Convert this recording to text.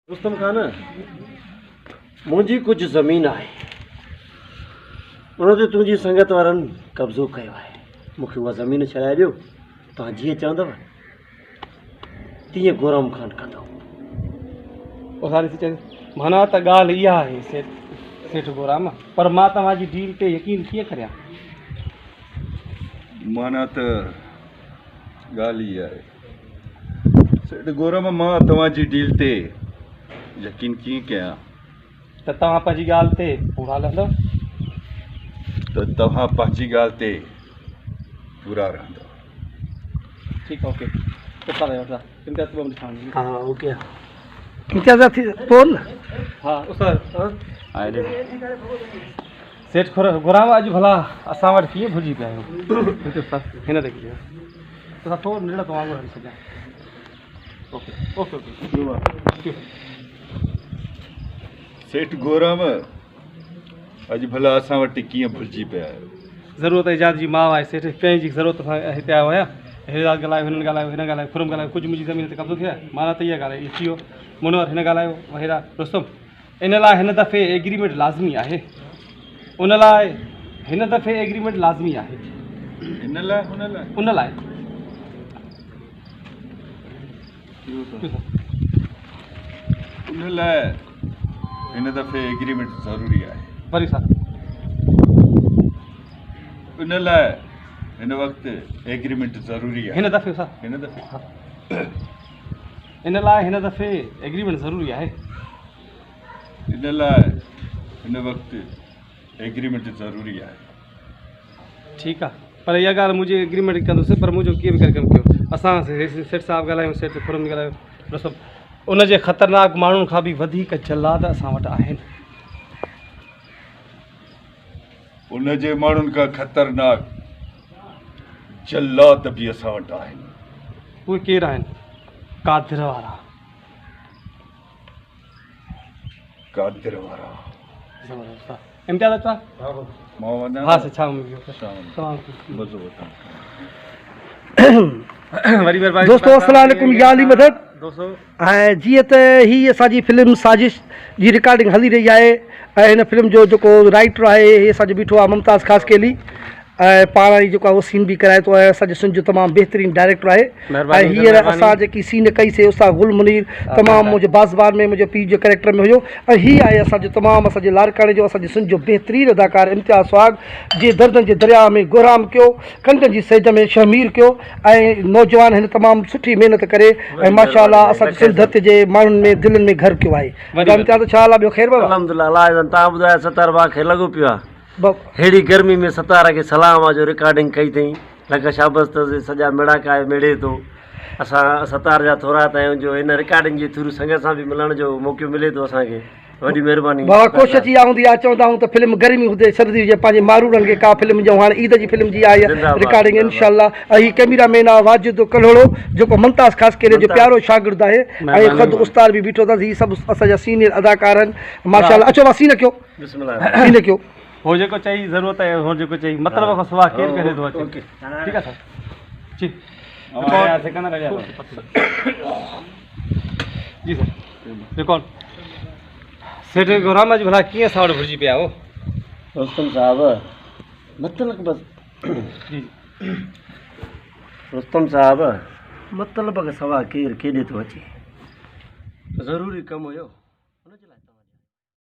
रुस्तम खान मुंहिंजी कुछ ज़मीन आहे उन ते तुंहिंजी संगत वारनि कब्ज़ो कयो आहे। मूंखे उहा ज़मीन छॾाए ॾियो। तव्हां जीअं चवंदव तीअं गोराम खान कंदो। माना त ॻाल्हि इहा आहे सेठ गोराम, पर मां तव्हांजी डील ते यकीन कीअं करियां? माना त ॻाल्हि इहा आहे सेठ गोराम, मां तव्हांजी डील ते यकीन कीअं कयां? त तव्हां पंहिंजी ॻाल्हि ते पूरा रहंदव? त तव्हां पंहिंजी ॻाल्हि ते पूरा रहंदव। ठीकु आहे, ओके। इम्तियाज़ हा ओके इम्तियाज़ फोन हा उस्ताद सेठ गोराम अॼु भला असां वटि कीअं भुलिजी पिया आहियो? हिन ते तव्हां थोरो निड़ तो वांगुरु हली सघां। Okay okay okay. सेठ गोराम अॼु भला असां वटि कीअं भुलिजी पिया आहियो? ज़रूरत इजाज़ जी माउ आहे सेठ, कंहिंजी ज़रूरत सां हिते आयो आहियां। हिन ॻाल्हायो, हिननि ॻाल्हायो, हिन ॻाल्हायो, खुरम ॻाल्हायो, कुझु मुंहिंजी ज़मीन ते कब्ज़ो थियो आहे। माना त इहा ॻाल्हि इहो थी वियो। मुनवर हिन ॻाल्हायो वग़ैरह। रुस्तम इन लाइ हिन दफ़े एग्रीमेंट लाज़मी आहे। उन लाइ हिन दफ़े एग्रीमेंट लाज़मी आहे। इन लाइ उन लाइ उन लाइ हिन दफ़े एग्रीमेंट ज़रूरी आहे। वरी साहब उन लाइ हिन वक़्तु एग्रीमेंट ज़रूरी आहे। हिन दफ़े साहब हिन दफ़े इन लाइ हिन दफ़े एग्रीमेंट ज़रूरी आहे। इन लाइ हिन वक़्तु एग्रीमेंट ज़रूरी आहे। ठीकु आहे, पर इहा ॻाल्हि मुंहिंजी एग्रीमेंट कंदुसि, पर मुंहिंजो कीअं बि करे कमु कयो। असां सेठ साहिबु ॻाल्हायूं, सेठ खुरम ॻाल्हायो। रुस्तम उन जे ख़तरनाक माण्हुनि खां बि वधीक जलाद असां वटि आहिनि। उन जे माण्हुनि खां ख़तरनाक जल्लाद बि असां वटि आहिनि। उहे केरु आहिनि? कादिर वारा। कादिर वारा। ज़बरदस्त आहे। इम्तियाज़ अचा मां वञा? हा साईं, छा मज़ो वठां। वरी महिरबानी दोस्तों अस्सलाम वालेकुम, या अली मदद। दोस्तों ऐं जीअं त ही असांजी फिल्म साजिश जी रिकॉर्डिंग हली रही आहे ऐं हिन फिल्म जो जेको राइटर आहे हे असांजो बीठो आहे मुमताज़ ख़ासकेली ऐं पाण ई जेको आहे उहो सीन बि कराए थो ऐं असांजो सिंध जो तमामु बहितरीनु डायरेक्टर आहे। ऐं हींअर असां जेकी सीन कईसीं उस्ताद गुल मुनीर तमामु मुंहिंजे बाज़बान में मुंहिंजे पीउ जे कैरेक्टर में हुयो। ऐं हीअ आहे असांजो तमामु असांजे लाड़काणे जो असांजे सिंध जो बहितरीनु अदाकार इम्तियाज़ स्वाग जे दर्दनि जे दरिया में गोराम कयो, कंडनि जी सेज में शमीर कयो ऐं नौजवान हिन तमामु सुठी महिनत करे ऐं माशाअल्लाह असांजे सिंध धरती जे माण्हुनि में दिलनि में घर कयो आहे। इम्तियाज़ छा हाल आहे? ॿियो ख़ैर बाबा? अल्हम्दुलिल्लाह। तव्हां ॿुधायो सतार भाउ खे लॻो पियो आहे? हेड़ी गर्मी में सतारा खे सलाम आहे जो रिकॉर्डिंग कई अथई। लख शाबस त सॼा मिड़ाका मिड़े थो। असां सतार जा थोरात आहियूं जो हिन रिकॉर्डिंग जे थ्रू संगत सां बि मिलण जो मौक़ो मिले थो असांखे। वॾी महिरबानी। बाबा कोशिशि इहा हूंदी आहे, चवंदा आहियूं त फिल्म गर्मी हुजे सर्दी हुजे, पंहिंजे मारूड़नि खे का फिल्म जो हाणे ईद जी फिल्म जी आई आहे रिकॉर्डिंग इनशाअल्लाह। ऐं हीउ कैमरामैन आहे वाजिद कलोड़ो जेको मुमताज़ ख़ासकेली जो प्यारो शागिर्दु आहे ऐं ख़ुदि उस्ताद बि बीठो अथसि। हीअ सभु असांजा सीनियर अदाकार आहिनि माशाअल्लाह। अचो सीन कयो, सीन कयो। हो जेको चई ज़रूरत आहे, हो जेको चई मतिलब खां सवाइ केरु करे थो अचे। ठीकु आहे सर जी जी सर रिकॉर्ड। सेठ गोराम अॼु भला कीअं असां वटि भुलिजी पिया हो? रुस्तम साहब मतलब बस जी रुस्तम साहब मतलब के सवा केरु केॾे थो अचे? ज़रूरी कमु हुयो हुनजे लाइ तव्हां